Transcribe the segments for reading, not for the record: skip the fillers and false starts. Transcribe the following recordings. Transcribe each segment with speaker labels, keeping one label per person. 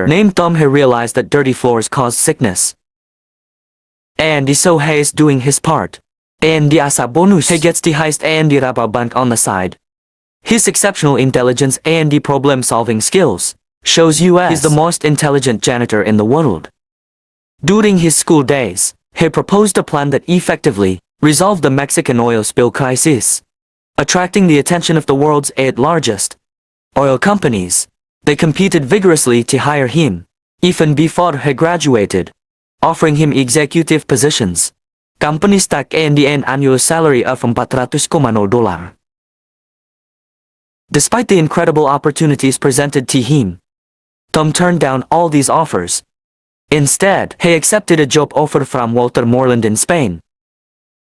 Speaker 1: janitor named Tom He realized that dirty floors caused sickness. And so He is doing his part. And as a bonus, He gets the heist and rob a bank on the side. His exceptional intelligence and problem-solving skills shows he's the most intelligent janitor in the world. During his school days, he proposed a plan that effectively resolved the Mexican oil spill crisis, attracting the attention of the world's 8 largest oil companies. They competed vigorously to hire him, even before he graduated, offering him executive positions. Company stack and an annual salary of $400,000. Despite the incredible opportunities presented to him, Tom turned down all these offers. Instead, he accepted a job offer from Walter Moreland in Spain.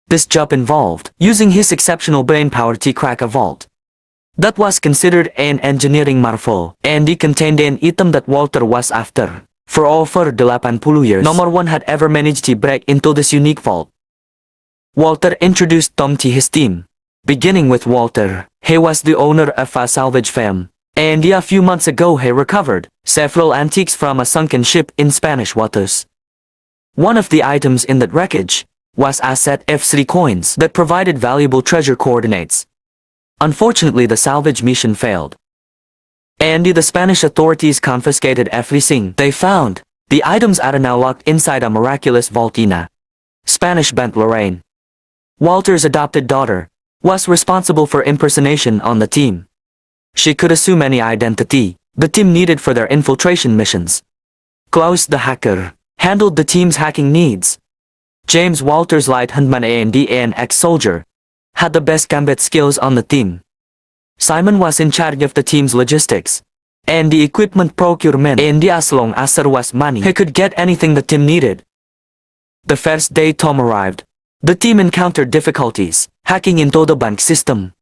Speaker 1: This job involved using his exceptional brainpower to crack a vault that was considered an engineering marvel, and it contained an item that Walter was after. For over 80 years, no one had ever managed to break into this unique vault. Walter introduced Tom to his team. Beginning with Walter, he was the owner of a salvage firm, and a few months ago he recovered several antiques from a sunken ship in Spanish waters. One of the items in that wreckage was a set of 3 coins that provided valuable treasure coordinates. Unfortunately, the salvage mission failed, and the Spanish authorities confiscated everything they found. The items are now locked inside a miraculous vault in a Spanish bank. Lorraine, Walter's adopted daughter, was responsible for impersonation on the team. She could assume any identity the team needed for their infiltration missions. Klaus the hacker handled the team's hacking needs. James Walters light-handman and an ex-soldier had the best combat skills on the team. Simon was in charge of the team's logistics and the equipment procurement, and as long as there was money, he could get anything the team needed. The first day Tom arrived, the team encountered difficulties hacking into the bank system.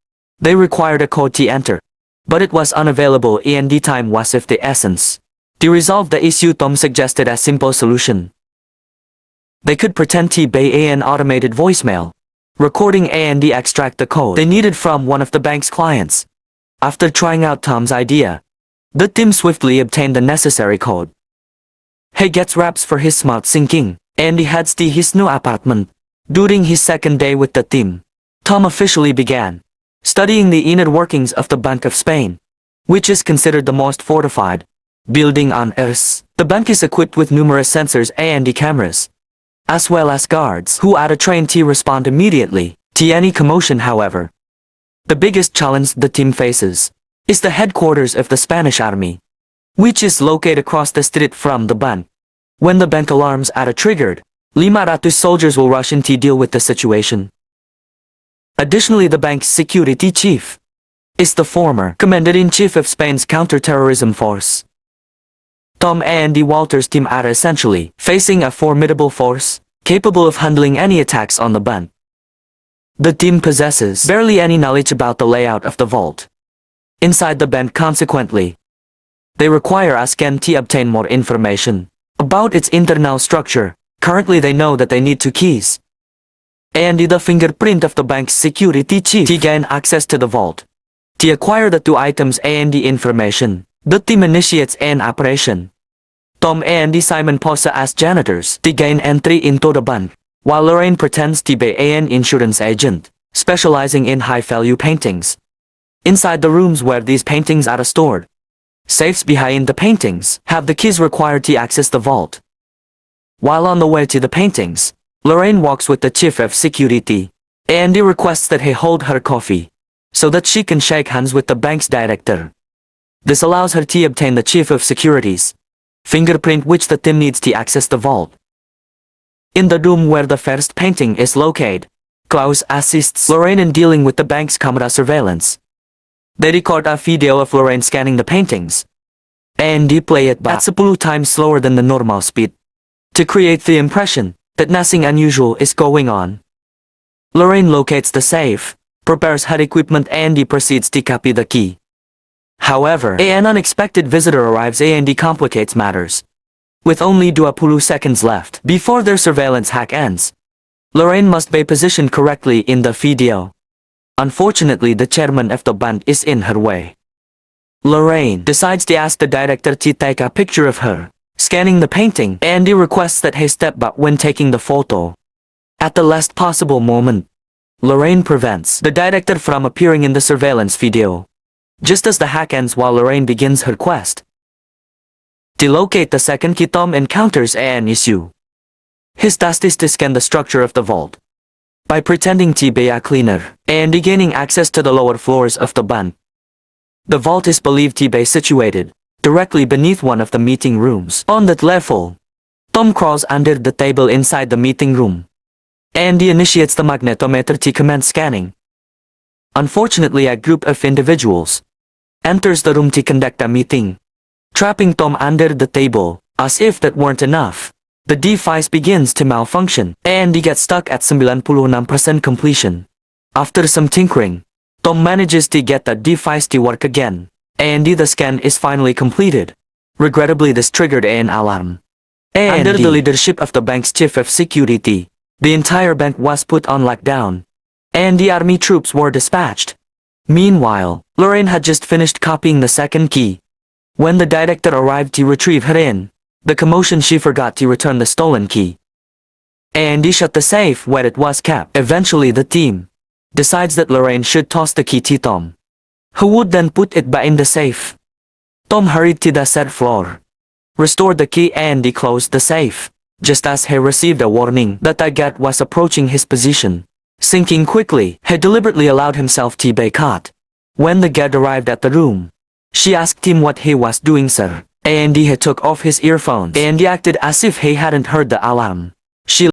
Speaker 1: They required a code to enter, but it was unavailable and the time was of the essence. To resolve the issue, Tom suggested a simple solution. They could pretend to be an automated voicemail, recording and extract the code they needed from one of the bank's clients. After trying out Tom's idea, the team swiftly obtained the necessary code. He gets wraps for his smart syncing, and he heads to his new apartment. During his second day with the team, Tom officially began studying the inner workings of the Bank of Spain, which is considered the most fortified building on Earth. The bank is equipped with numerous sensors and cameras, as well as guards who are trained to respond immediately to any commotion. However, the biggest challenge the team faces is the headquarters of the Spanish army, which is located across the street from the bank. When the bank alarms are triggered, 500 soldiers will rush in to deal with the situation. Additionally, the bank's security chief is the former commander-in-chief of Spain's counter-terrorism force. Tom and Walter's team are essentially facing a formidable force, capable of handling any attacks on the bank. The team possesses barely any knowledge about the layout of the vault inside the bank. Consequently, they require a scan to obtain more information about its internal structure. Currently, they know that they need 2 keys and the fingerprint of the bank's security chief to gain access to the vault. To acquire the 2 items and the information, the team initiates an operation. Tom and Simon pose as janitors to gain entry into the bank, while Lorraine pretends to be an insurance agent, specializing in high-value paintings. Inside the rooms where these paintings are stored, safes behind the paintings have the keys required to access the vault. While on the way to the paintings, Lorraine walks with the chief of security, and he requests that he hold her coffee, so that she can shake hands with the bank's director. This allows her to obtain the chief of security's fingerprint, which the team needs to access the vault. In the room where the first painting is located, Klaus assists Lorraine in dealing with the bank's camera surveillance. They record a video of Lorraine scanning the paintings, and they play it back at 10 times slower than the normal speed, to create the impression that nothing unusual is going on. Lorraine locates the safe, prepares her equipment, and proceeds to copy the key. However, an unexpected visitor arrives and complicates matters. With only 20 seconds left before their surveillance hack ends, Lorraine must be positioned correctly in the video. Unfortunately, the chairman of the bank is in her way. Lorraine decides to ask the director to take a picture of her. Scanning the painting, Andy requests that he step back when taking the photo. At the last possible moment, Lorraine prevents the director from appearing in the surveillance video. Just as the hack ends while Lorraine begins her quest to locate the second key, Tom encounters an issue. His task is to scan the structure of the vault. By pretending to be a cleaner, Andy gaining access to the lower floors of the bank. The vault is believed to be situated directly beneath one of the meeting rooms. On that level, Tom crawls under the table inside the meeting room. Andy initiates the magnetometer to commence scanning. Unfortunately, a group of individuals enters the room to conduct a meeting, trapping Tom under the table. As if that weren't enough, the device begins to malfunction. Andy gets stuck at 99% completion. After some tinkering, Tom manages to get the device to work again. Andy, the scan is finally completed. Regrettably, this triggered an alarm. Under the leadership of the bank's chief of security, the entire bank was put on lockdown, and the army troops were dispatched. Meanwhile, Lorraine had just finished copying the second key. When the director arrived to retrieve her in the commotion, she forgot to return the stolen key. Andy shut the safe where it was kept. Eventually, the team decides that Lorraine should toss the key to Tom, who would then put it back in the safe. Tom hurried to the said floor, restored the key, and he closed the safe. Just as he received a warning that the guard was approaching his position, sinking quickly, he deliberately allowed himself to be caught. When the guard arrived at the room, she asked him what he was doing, sir. Andy had took off his earphones and he acted as if he hadn't heard the alarm. She